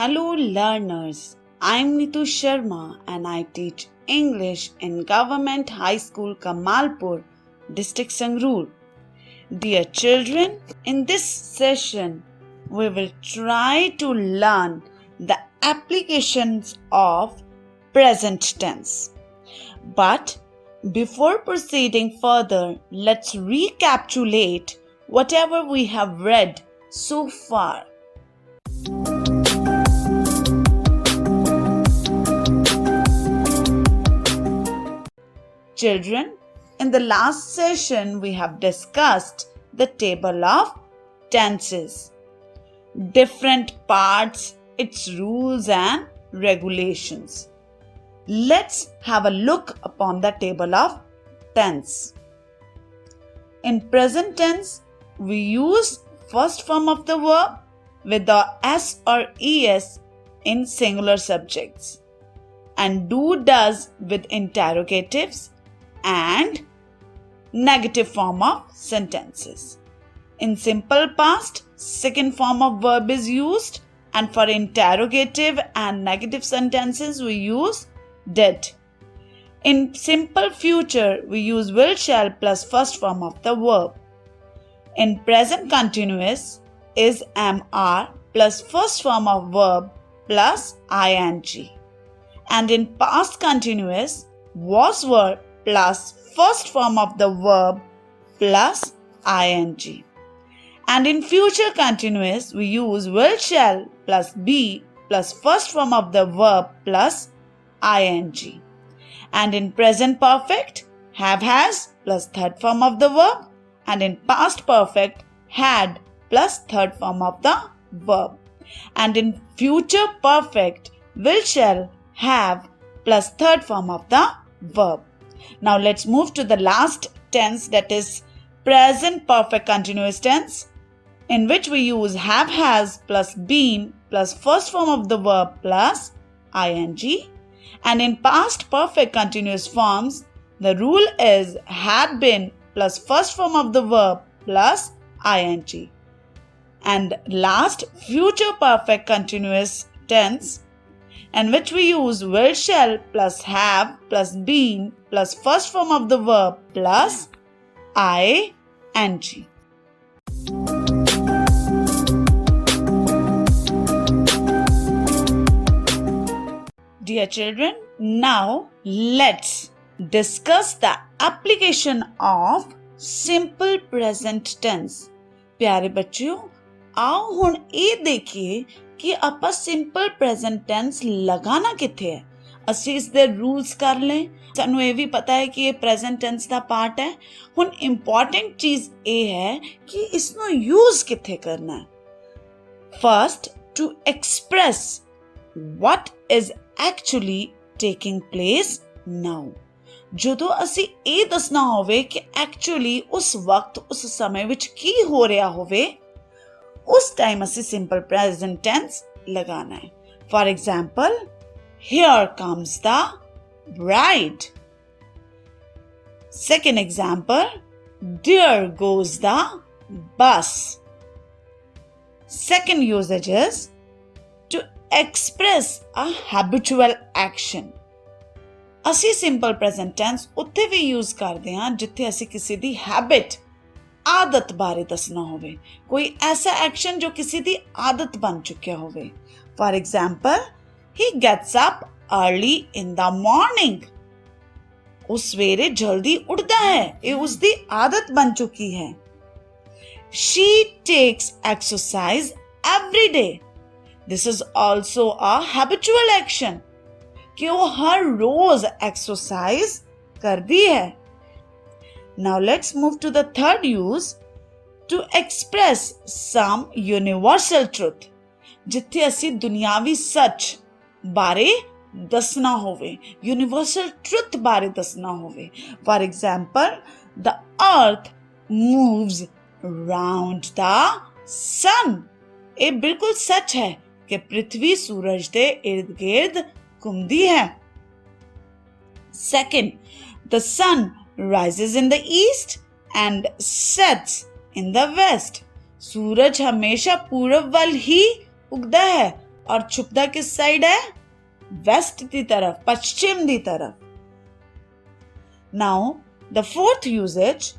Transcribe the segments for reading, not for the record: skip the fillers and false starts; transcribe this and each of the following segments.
Hello learners, I'm Nitu Sharma and I teach English in Government High School Kamalpur, District Sangrur. Dear children, in this session we will try to learn the applications of present tense. But before proceeding further, let's recapitulate whatever we have read so far. Children, in the last session we have discussed the table of tenses, different parts, its rules and regulations. Let's have a look upon the table of tense. In present tense, we use first form of the verb with the s or es in singular subjects and do does with interrogatives and negative form of sentences. In simple past, second form of verb is used, and for interrogative and negative sentences we use did. In simple future we use will shall plus first form of the verb. In present continuous is am/are plus first form of verb plus ing. And in past continuous was verb plus first form of the verb plus ing. And in future continuous we use will shall plus be plus first form of the verb plus ing. And in present perfect, have has plus third form of the verb, and in past perfect, had plus third form of the verb. And in future perfect, will shall have plus third form of the verb. Now let's move to the last tense, that is present perfect continuous tense, in which we use have has plus been plus first form of the verb plus ing. And in past perfect continuous forms, the rule is had been plus first form of the verb plus ing. And last, future perfect continuous tense, in which we use will shall plus have plus been plus first form of the verb plus ing. Dear children, now let's discuss the application of simple present tense. प्यारे बच्चों, आओ ਹੁਣ ਇਹ ਦੇਖੀਏ ਕਿ ਆਪਾਂ simple present tens ਲਗਾਣਾ ਕਿੱਥੇ ਹੈ। ਅਸੀਂ ਇਸ ਦੇ ਰੂਲਸ ਕਰ ਲਏ, ਸਾਨੂੰ ਇਹ ਵੀ ਪਤਾ ਹੈ ਕਿ ਇਹ ਪ੍ਰੈਜ਼ੈਂਟ ਟੈਂਸ ਦਾ ਪਾਰਟ ਹੈ। ਹੁਣ ਇੰਪੋਰਟੈਂਟ ਚੀਜ਼ ਇਹ ਹੈ ਕਿ ਇਸ ਨੂੰ ਯੂਜ਼ ਕਿੱਥੇ ਕਰਨਾ ਹੈ। First, to express what is actually taking place now. ਜਦੋਂ ਅਸੀਂ ਇਹ ਦੱਸਣਾ ਹੋਵੇ ਕਿ ਐਕਚੁਅਲੀ ਉਸ ਵਕਤ ਉਸ ਸਮੇਂ ਵਿੱਚ ਕੀ ਹੋ ਰਿਹਾ ਹੋਵੇ, ਉਸ ਟਾਈਮ ਅਸੀਂ ਸਿੰਪਲ ਪ੍ਰੈਜ਼ੈਂਟ ਟੈਂਸ ਲਗਾਣਾ ਹੈ। For example, here comes the bride. Second example, there goes the bus. Second usage is to express a habitual action. ਅਸੀਂ ਸਿੰਪਲ ਪ੍ਰੈਜ਼ੈਂਟ ਟੈਂਸ ਉੱਥੇ ਵੀ ਯੂਜ਼ ਕਰਦੇ ਹਾਂ ਜਿੱਥੇ ਅਸੀਂ ਕਿਸੇ ਦੀ ਹੈਬਿਟ, ਆਦਤ ਬਾਰੇ ਦੱਸਣਾ ਹੋਵੇ, ਕੋਈ ਐਸਾ ਐਕਸ਼ਨ ਜੋ ਕਿਸੇ ਦੀ ਆਦਤ ਬਣ ਚੁੱਕਿਆ ਹੋਵੇ। For example, he gets up early in the morning. ਉਹ ਸਵੇਰੇ ਜਲਦੀ ਉੱਠਦਾ ਹੈ, ਇਹ ਉਸ ਦੀ ਆਦਤ ਬਣ ਚੁੱਕੀ ਹੈ। she takes exercise every day. This is also a habitual action कि वो हर रोज एक्सरसाइज करती है। Now let's move to the third use, to express some universal truth. जिथे ਅਸੀਂ ਦੁਨਿਆਵੀ ਸੱਚ ਬਾਰੇ ਦੱਸਣਾ ਹੋਵੇ, universal truth ਬਾਰੇ ਦੱਸਣਾ ਹੋਵੇ। For example, the earth moves round the sun. ਇਹ ਬਿਲਕੁਲ ਸੱਚ ਹੈ कि पृथ्वी सूरज के इर्द गिर्द घूमती है। Second, the sun rises in the east and sets in the west. सूरज हमेशा पूरब वाल ही उगता है और छुपदा किस साइड है? वेस्ट दी तरफ, पश्चिम दी तरफ. Now, the fourth usage,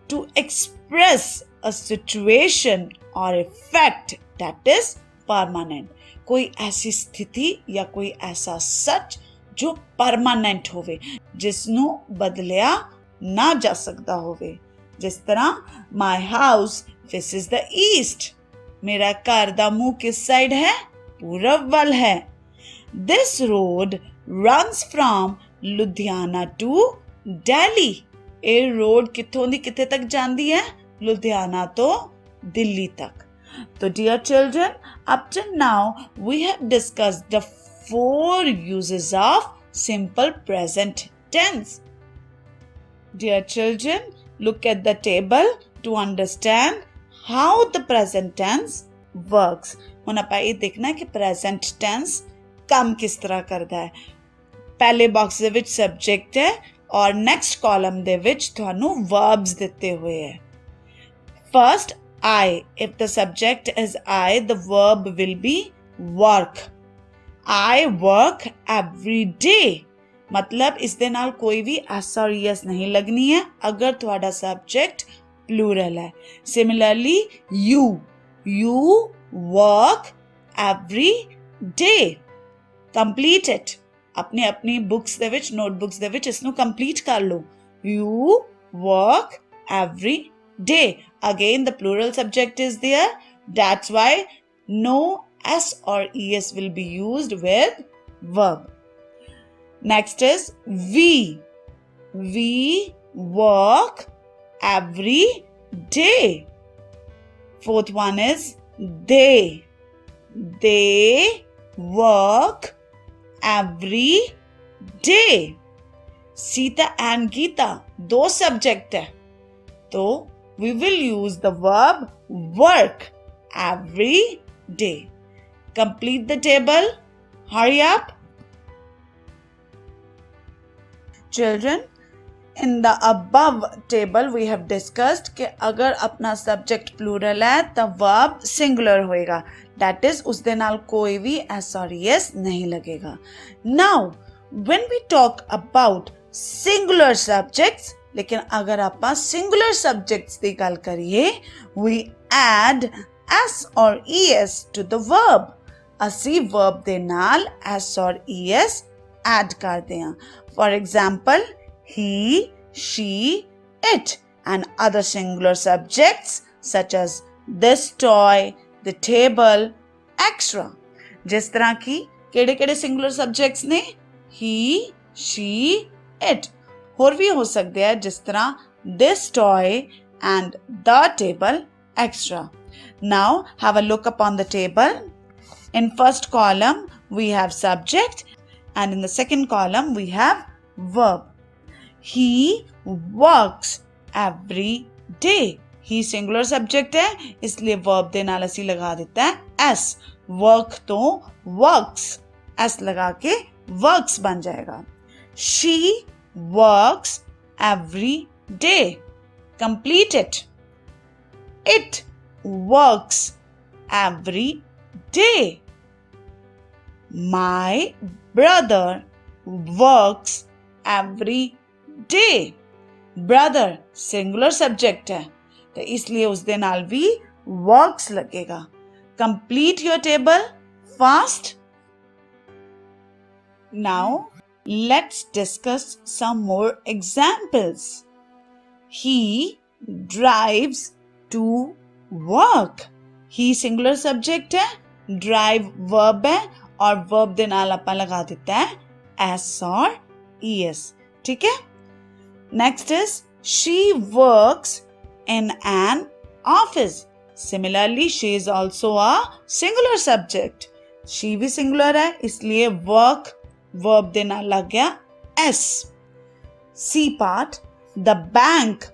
to express a situation or effect that is permanent. कोई ऐसी स्थिति या कोई ऐसा सच जो परमानेंट होवे, जिसनों बदलिया ना जा सकता होवे. जिस तरह my house faces the east. मेरा घर दा मुंह किस साइड है? पूरब वाल है. This road runs from Ludhiana to Delhi. ਇਹ रोड कित्थों दी कित्थे तक जांदी है? लुधियाना तो दिल्ली तक. So dear children, up till now we have discussed the 4 uses of simple present tense. Dear children, look at the table to understand how the present tense works. ਹੁਣ ਆਪਾਂ ਇਹ ਦੇਖਣਾ ਕਿ present tense ਕੰਮ ਕਿਸ ਤਰ੍ਹਾਂ ਕਰਦਾ ਹੈ. ਪਹਿਲੇ ਬਾਕਸ ਦੇ ਵਿੱਚ ਸਬਜੈਕਟ ਹੈ ਔਰ ਨੈਕਸਟ ਕਾਲਮ ਦੇ ਵਿੱਚ ਤੁਹਾਨੂੰ verbs ਦਿੱਤੇ ਹੋਏ ਹੈ. First, I. If the subject is I, the verb will be work. I work every day. मतलब ਇਸ ਦੇ ਨਾਲ ਕੋਈ ਵੀ s और es नहीं लगनी है अगर ਤੁਹਾਡਾ subject plural है. Similarly, you. You work every day. Complete it. अपनी books ਦੇ ਵਿੱਚ, notebooks ਦੇ ਵਿੱਚ ਇਸ ਨੂੰ complete ਕਰ ਲਓ. You work every day. Again, the plural subject is there. That's why no s or es will be used with verb. Next is we. We work every day. Fourth one is they. They work every day. Sita and Geeta, दो subject है, तो we will use the verb work every day. Complete the table. Hurry up. Children, in the above table we have discussed कि अगर अपना subject plural है तो verb singular होएगा. That is, उस दे नाल कोई भी s और es नहीं लगेगा. Now, when we talk about singular subjects, लेकिन अगर आप singular subjects ਦੀ ਗੱਲ ਕਰੀਏ, we add s or es to the verb. ਅਸੀਂ verb ਦੇ ਨਾਲ s or es add ਕਰਦੇ ਹਾਂ. For example, he, she, it, and other singular subjects such as this toy, the table, etc. जिस तरह की केड़े-केड़े singular subjects ने? He, she, it. ਹੋਰ ਵੀ ਹੋ ਸਕਦੇ ਹੈ ਜਿਸ ਤਰ੍ਹਾਂ this toy and the table, etc. Now have a look upon the table. In first column we have subject and in the second column we have verb. He works every day. He singular subject है इसलिए verb ਦੇ ਨਾਲ ਅਸੀਂ लगा देता है s. work तो works s लगा के works बन जाएगा. She works every day. Complete it. It works every day. My brother works every day. Brother singular subject है तो इसलिए उस दे नाल भी works लगेगा. Complete your table fast. Now let's discuss some more examples. He drives to work. He singular subject है, drive verb है और verb ਦੇ ਨਾਲ ਆਪਾਂ लगा देता है s और es. ठीक है? Next is she works in an office. Similarly, she is also a singular subject. She भी singular है इसलिए work verb ਦੇ ਨਾਲ ਲੱਗ ਗਿਆ s. C part, the bank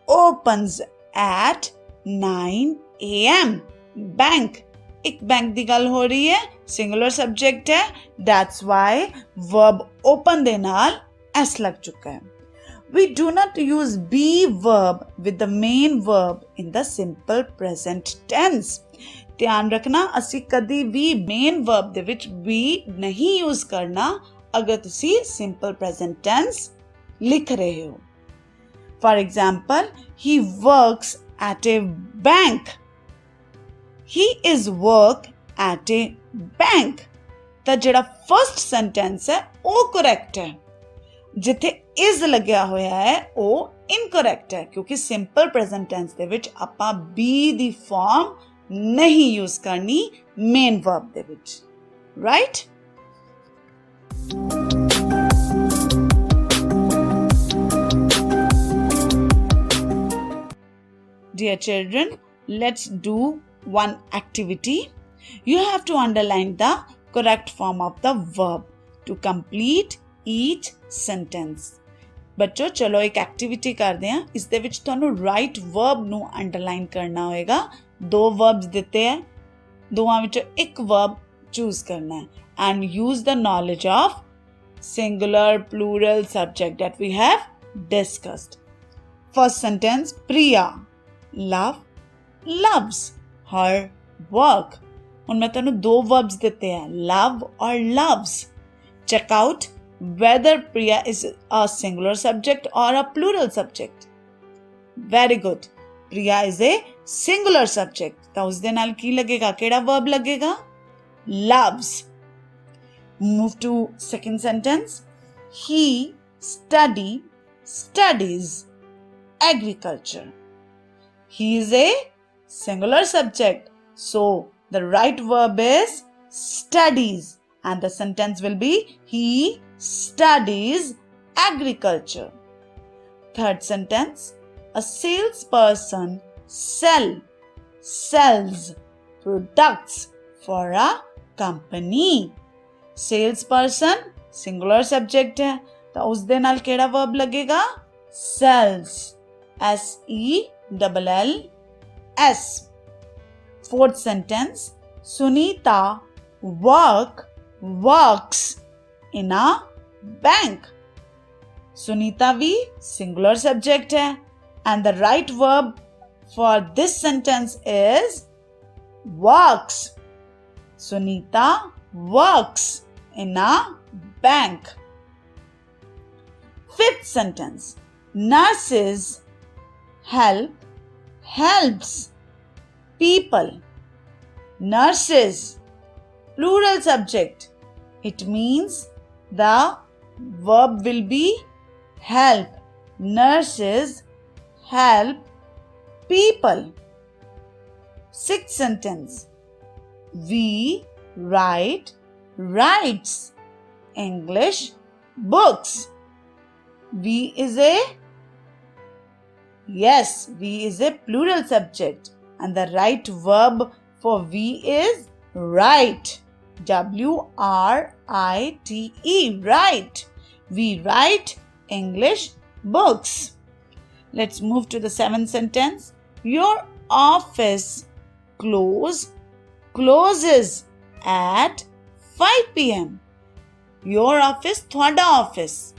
opens at 9 a.m. Bank, एक बैंक ਦੀ ਗੱਲ ਹੋ ਰਹੀ ਹੈ, singular subject है, that's why verb open ਦੇ ਨਾਲ s ਲੱਗ ਚੁੱਕਾ ਹੈ. We do not use be verb with the main verb in the simple present tense. ध्यान रखना ਅਸੀਂ कदी भी मेन वर्ब ਦੇ ਵਿੱਚ be नहीं यूज करना अगर ਤੁਸੀਂ simple present tense लिख रहे हो. For example, he works at a bank. He is work at a bank. ਤਾਂ ਜਿਹੜਾ first sentence ਹੈ ਉਹ correct ਹੈ. ਜਿੱਥੇ is ਲੱਗਿਆ ਹੋਇਆ ਹੈ ਉਹ incorrect ਹੈ ਕਿਉਂਕਿ simple present tense ਦੇ ਵਿੱਚ ਆਪਾਂ be ਦੀ form ਨਹੀਂ यूज ਕਰਨੀ main verb ਦੇ ਵਿੱਚ. Right? Dear children, let's do one activity. You have to underline the correct form of the verb to complete each sentence. ਬੱਚੋ ਚਲੋ ਇੱਕ ਐਕਟੀਵਿਟੀ ਕਰਦੇ ਹਾਂ. ਇਸ ਦੇ ਵਿੱਚ ਤੁਹਾਨੂੰ ਰਾਈਟ ਵਰਬ ਨੂੰ ਅੰਡਰਲਾਈਨ ਕਰਨਾ ਹੋਏਗਾ. 2 verbs ਦਿੱਤੇ ਹੈ, ਦੋਵਾਂ ਵਿੱਚੋਂ ਇੱਕ verb ਚੂਜ਼ ਕਰਨਾ ਹੈ and use the knowledge of singular, plural, subject that we have discussed. First sentence, Priya loves her work. ਹੁਣ ਮੈਂ ਤੁਹਾਨੂੰ 2 verbs ਦਿੱਤੇ ਹੈ, love or loves. Check out whether Priya is a singular subject or a plural subject. Very good. Priya is a singular subject. ਤਾਂ ਉਸ ਦੇ ਨਾਲ ਕੀ ਲੱਗੇਗਾ, ਕਿਹੜਾ verb ਲੱਗੇਗਾ? Loves. Move to second sentence. He studies agriculture. He is a singular subject. So the right verb is studies. And the sentence will be he studies agriculture. Third sentence, a salesperson sells products for a company. Salesperson singular subject है तो उस दे नाल केड़ा verb लगेगा? sells. SELLS. Fourth sentence, Sunita works in a bank. Sunita भी singular subject है and the right verb for this sentence is works. Sunita works in a bank. Fifth sentence, nurses helps people. Nurses, plural subject. It means the verb will be help. Nurses help people. Sixth sentence, we writes English books. We is a plural subject and the right verb for we is write. WRITE, write. We write English books. Let's move to the seventh sentence. Your office closes at 5 p.m. Your office, thwada office.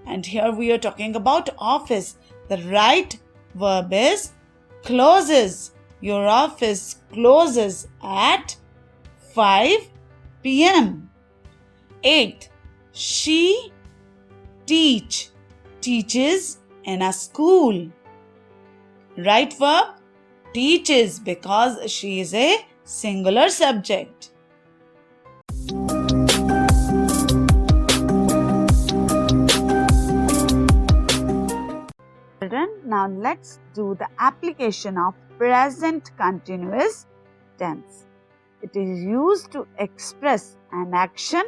And here we are talking about office. The right verb is closes. Your office closes at 5 p.m. 8th, she teaches in a school. Right verb, teaches, because she is a singular subject. Children, now let's do the application of present continuous tense. It is used to express an action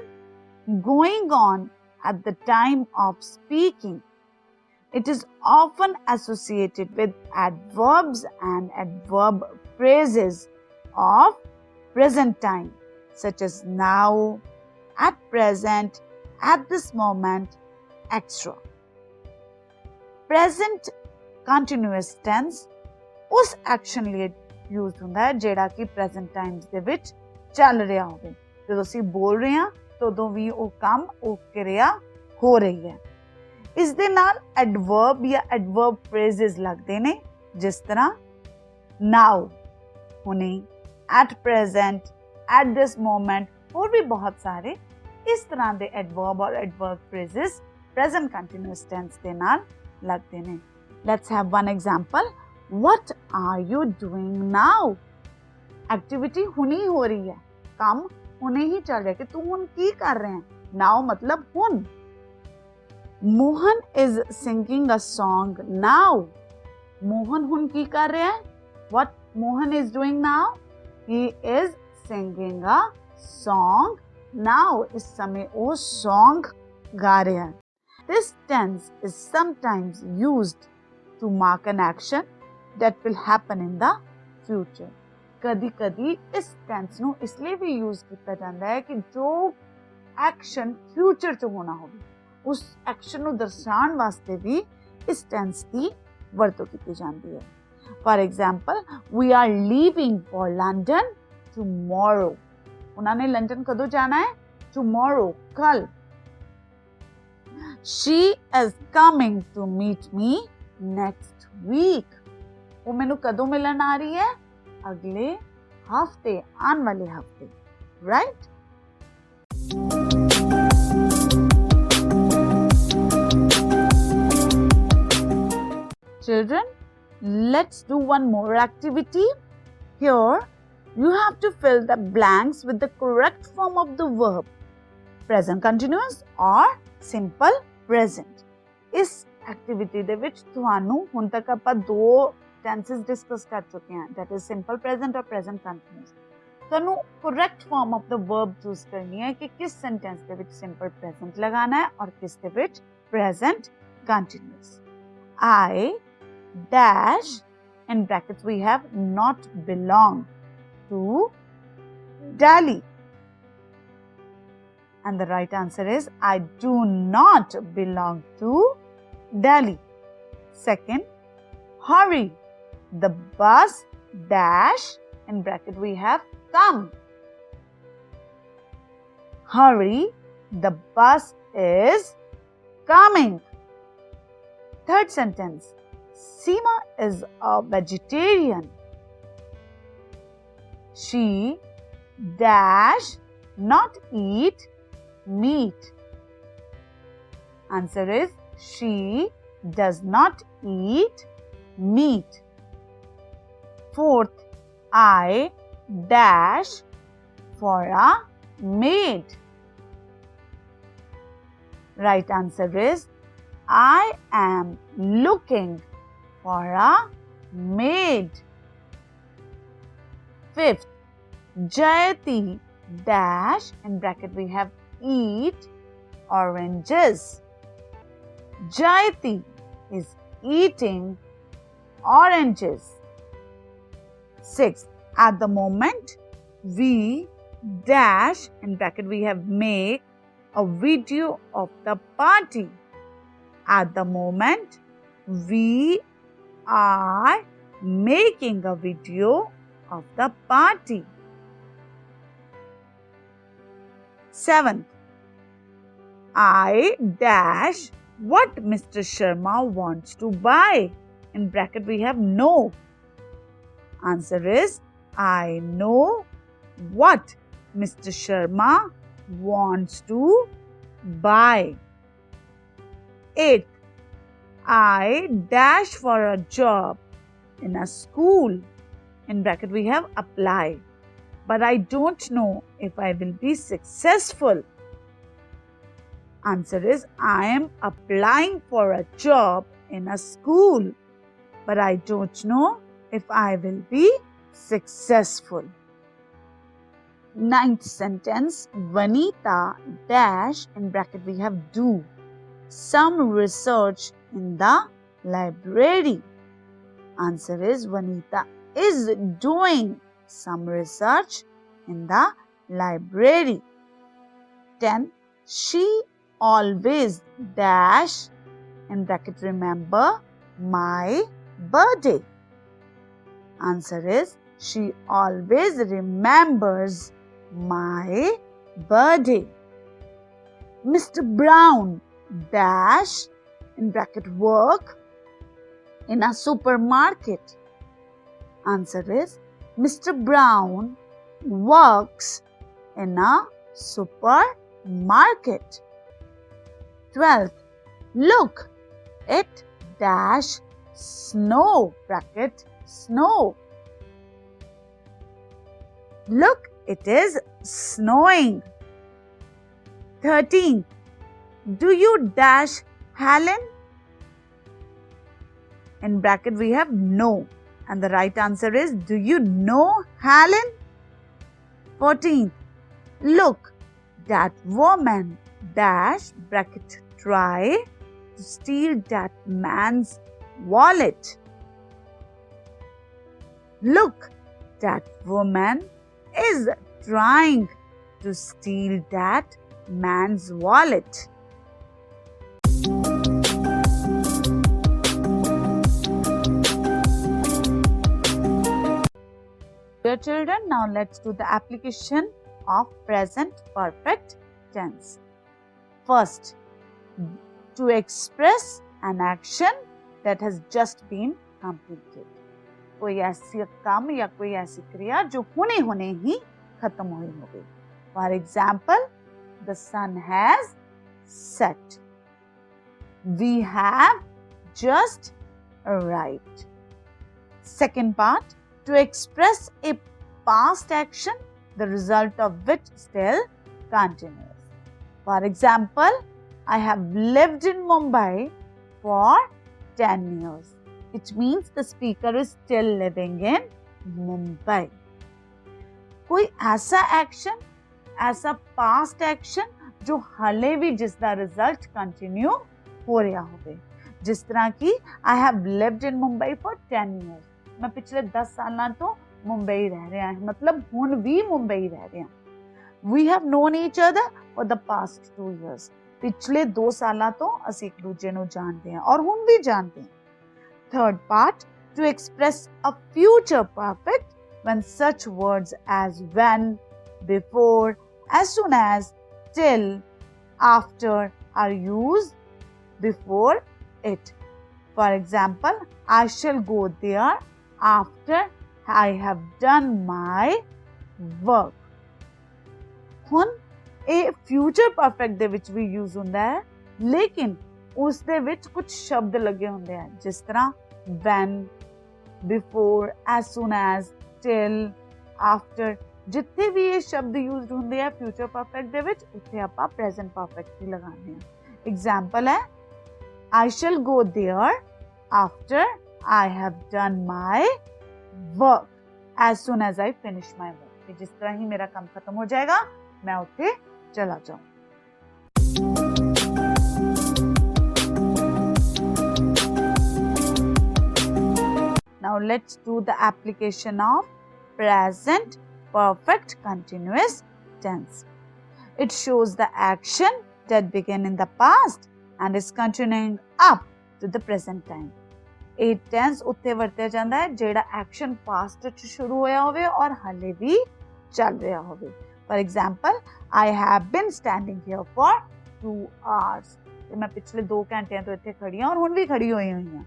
going on at the time of speaking. It is often associated with adverbs and adverb phrases of present time, such as now, at present, at this moment, etc. Present continuous tense उस action लिए use ਹੁੰਦਾ ਹੈ ਜਿਹੜਾ ਕਿ present Times ਦੇ ਵਿੱਚ ਚੱਲ ਰਿਹਾ ਹੋਵੇ. ਜਦੋਂ ਅਸੀਂ ਬੋਲ ਰਹੇ ਹਾਂ ਤਦੋਂ ਵੀ ਉਹ ਕੰਮ, ਉਹ ਕਿਰਿਆ ਹੋ ਰਹੀ ਹੈ. ਇਸ ਦੇ ਨਾਲ ਐਡਵਰਬ ਜਾਂ ਐਡਵਰਬ ਫਰੇਜ਼ਸ ਲੱਗਦੇ ਨੇ, ਜਿਸ ਤਰ੍ਹਾਂ ਨਾਓ, ਹੁਣੇ, at present, at this moment, ਹੋਰ ਵੀ ਬਹੁਤ ਸਾਰੇ ਇਸ ਤਰ੍ਹਾਂ ਦੇ adverb or adverb phrases present continuous tense ਦੇ ਨਾਲ ਲੱਗਦੇ ਨੇ. Let's have one example. What are you doing now? Activity ਹੁਣੀ ਹੋ ਰਹੀ ਹੈ, ਕੰਮ ਹੁਣੇ ਹੀ ਚੱਲ ਰਿਹਾ ਕਿ ਤੂੰ ਹੁਣ ਕੀ ਕਰ ਰਿਹਾ ਹੈ. Now ਮਤਲਬ ਹੁਣ. Mohan is singing a song now. Mohan ਹੁਣ ਕੀ ਕਰ ਰਿਹਾ ਹੈ? What Mohan is doing now? He is singing a song now. ਇਸ ਸਮੇਂ ਉਹ song ਗਾ ਰਿਹਾ ਹੈ. This tense is sometimes used to mark an action that will happen in the future. ਕਦੀ-ਕਦੀ ਇਸ tense ਨੂੰ ਇਸ ਲਈ ਵੀ use ਕੀਤਾ ਜਾਂਦਾ ਹੈ ਕਿ ਜੋ action future 'ਚ ਹੋਣਾ ਹੋਵੇ, ਉਸ ਐਕਸ਼ਨ ਨੂੰ ਦਰਸਾਉਣ ਵਾਸਤੇ ਵੀ ਇਸ ਟੈਂਸ ਦੀ ਵਰਤੋਂ ਕੀਤੀ ਜਾਂਦੀ ਹੈ. For example, we are leaving for London tomorrow. ਉਹਨਾਂ ਨੇ ਲੰਡਨ ਕਦੋਂ ਜਾਣਾ ਹੈ? ਟੁਮਾਰੋ, ਕੱਲ. She is coming to meet me next week. ਉਹ ਮੈਨੂੰ ਕਦੋਂ ਮਿਲਣ ਆ ਰਹੀ ਹੈ? ਅਗਲੇ ਹਫਤੇ, ਆਉਣ ਵਾਲੇ ਹਫਤੇ. Right? Children, let's do one more activity. Here, you have to fill the blanks with the correct form of the verb. Present continuous or simple present. ਇਸ activity ਦੇ ਵਿੱਚ ਤੁਹਾਨੂੰ ਹੁਣ ਤੱਕ ਆਪਾਂ ਦੋ tenses discuss ਕਰ ਚੁੱਕੇ ਹਾਂ. That is simple present or present continuous. ਤੁਹਾਨੂੰ correct form of the verb choose ਕਰਨੀ ਹੈ ਕਿ ਕਿਸ sentence ਦੇ ਵਿੱਚ simple present ਲਗਾਉਣਾ ਹੈ ਔਰ ਕਿਸ ਦੇ ਵਿੱਚ present continuous. I dash, in brackets we have not belong to Delhi. And the right answer is I do not belong to Delhi. Second, hurry. The bus dash, in bracket we have come. Hurry, the bus is coming. Third sentence, Seema is a vegetarian. She dash not eat meat. Answer is she does not eat meat. Fourth, I dash for a maid. Right answer is I am looking for a maid. Fifth, Jayati dash, in bracket we have eat oranges. Jayati is eating oranges. Sixth, at the moment we dash, in bracket we have make a video of the party. At the moment we are making a video of the party. Seventh, I dash what Mr. Sharma wants to buy. In bracket we have know. Answer is I know what Mr. Sharma wants to buy. Eighth, I dash for a job in a school. In bracket we have apply. But I don't know if I will be successful. Answer is I am applying for a job in a school. But I don't know if I will be successful. Ninth sentence, Vanita dash, in bracket we have do some research in the library. Answer is Vanita is doing some research in the library. 10. She always dash, in bracket remember my birthday. Answer is she always remembers my birthday. Mr. Brown dash, in bracket work in a supermarket. Answer is Mr. Brown works in a supermarket. 12th, look, it dash snow, bracket snow. Look, it is snowing. 13th, do you dash Helen? In bracket we have no, and the right answer is, do you know Helen? 14th, look, that woman dash, bracket try to steal that man's wallet. Look, that woman is trying to steal that man's wallet. Dear children, now let's do the application of present perfect tense. First, to express an action that has just been completed. कोई ऐसी काम या कोई ऐसी क्रिया जो होने ही खत्म हुई हो गई. For example, the sun has set. We have just arrived. Second part, to express a past action, the result of which still continues. For example, I have lived in Mumbai for 10 years. It means the speaker is still living in Mumbai. कोई ऐसा action, ऐसा past action जो हले भी जिसका result continue हो रहा होवे. जिस तरह की I have lived in Mumbai for 10 years. मैं पिछले 10 साल तो मुंबई रह रहा है, मतलब हुण भी मुंबई रह रहे हैं. We have known each other for the past 2 years. पिछले 2 साल तो ਅਸੀਂ ਇੱਕ ਦੂਜੇ ਨੂੰ ਜਾਣਦੇ ਹਾਂ और ਹੁਣ ਵੀ ਜਾਣਦੇ ਹਾਂ. Third part, to express a future perfect when such words as when, before, as soon as, till, after are used before it. For example, I shall go there after I have done my work. ਹੁਣ ਇਹ future perfect ਦੇ ਵਿੱਚ ਵੀ use ਹੁੰਦਾ ਹੈ, ਲੇਕਿਨ ਉਸ ਦੇ ਵਿੱਚ ਕੁਝ ਸ਼ਬਦ ਲੱਗੇ ਹੁੰਦੇ ਆ, ਜਿਸ ਤਰ੍ਹਾਂ when, before, as soon as, till, after. ਜਿੱਥੇ ਵੀ ਇਹ ਸ਼ਬਦ ਯੂਜ਼ਡ ਹੁੰਦੇ ਆ ਫਿਊਚਰ ਪਰਫੈਕਟ ਦੇ ਵਿੱਚ, ਉੱਥੇ ਆਪਾਂ ਪ੍ਰੈਜ਼ੈਂਟ ਪਰਫੈਕਟ ਹੀ ਲਗਾਉਂਦੇ ਆ. ਐਗਜ਼ਾਮਪਲ ਹੈ I shall go there after I have done my work, as soon as I finish my work. ਕਿ ਜਿਸ ਤਰ੍ਹਾਂ ਹੀ ਮੇਰਾ ਕੰਮ ਖਤਮ ਹੋ ਜਾਏਗਾ, ਮੈਂ ਉੱਥੇ ਚਲਾ ਜਾਊਂ. Now let's do the application of present perfect continuous tense. It shows the action that began in the past and is continuing up to the present time. ਇਹ tense ਉੱਥੇ ਵਰਤਿਆ ਜਾਂਦਾ ਹੈ ਜਿਹੜਾ action past ਵਿੱਚ ਸ਼ੁਰੂ ਹੋਇਆ ਹੋਵੇ ਔਰ ਹਾਲੇ ਵੀ ਚੱਲ ਰਿਹਾ ਹੋਵੇ. For example, I have been standing here for 2 hours. ਮੈਂ ਪਿਛਲੇ 2 ਘੰਟਿਆਂ ਤੋਂ ਇੱਥੇ ਖੜੀ ਹਾਂ ਔਰ ਹੁਣ ਵੀ ਖੜੀ ਹੋਈ ਹਾਂ.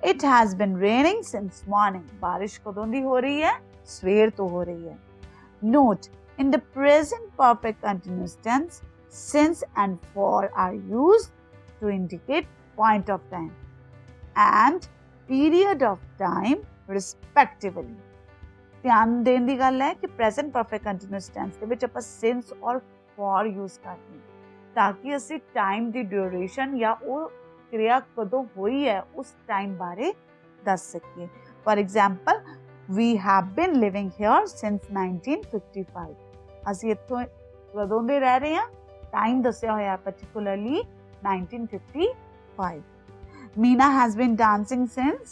It has been raining since morning. बारिश कदों दी हो रही है? सवेर तो हो रही है. Note, in the present perfect continuous tense, since and for are used to indicate point of time and period of time respectively. ध्यान देने ਦੀ ਗੱਲ ਹੈ ਕਿ present perfect continuous tense ਦੇ ਵਿੱਚ ਆਪਾਂ since और for use ਕਰਦੇ ਹਾਂ ताकि ਅਸੀਂ time ਦੀ duration ਜਾਂ ਉਹ क्रिया कदों हुई है उस टाइम बारे दस सकिए. For example, we have been living here since 1955. ਅਸੀਂ ਇੱਥੋਂ ਕਦੋਂ ਦੇ ਰਹਿ ਰਹੇ ਹਾਂ, ਟਾਈਮ ਦੱਸਿਆ ਹੋਇਆ particularly 1955. Meena has been dancing since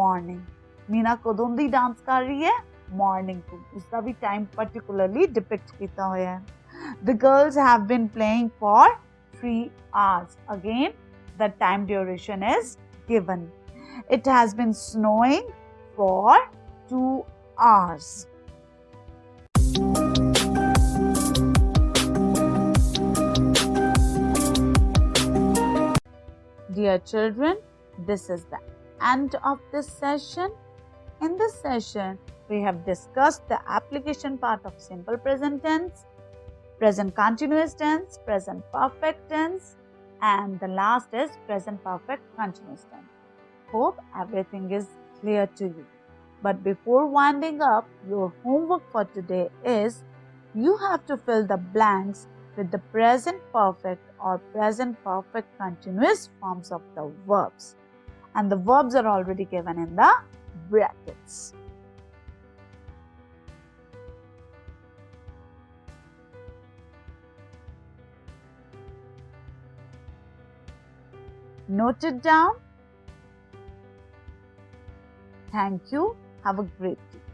morning. Meena ਕਦੋਂ ਦੀ ਡਾਂਸ ਕਰ ਰਹੀ ਹੈ, morning ਤੋਂ. ਉਸਦਾ ਵੀ ਟਾਈਮ particularly depict ਕੀਤਾ ਹੋਇਆ ਹੈ. The girls have been playing for 3 hours. Again, the time duration is given. It has been snowing for 2 hours. Dear children, this is the end of this session. In this session, we have discussed the application part of simple present tense, present continuous tense, present perfect tense, and the last is present perfect continuous tense. Hope everything is clear to you. But before winding up, your homework for today is you have to fill the blanks with the present perfect or present perfect continuous forms of the verbs. And the verbs are already given in the brackets. Note it down. Thank you. Have a great day.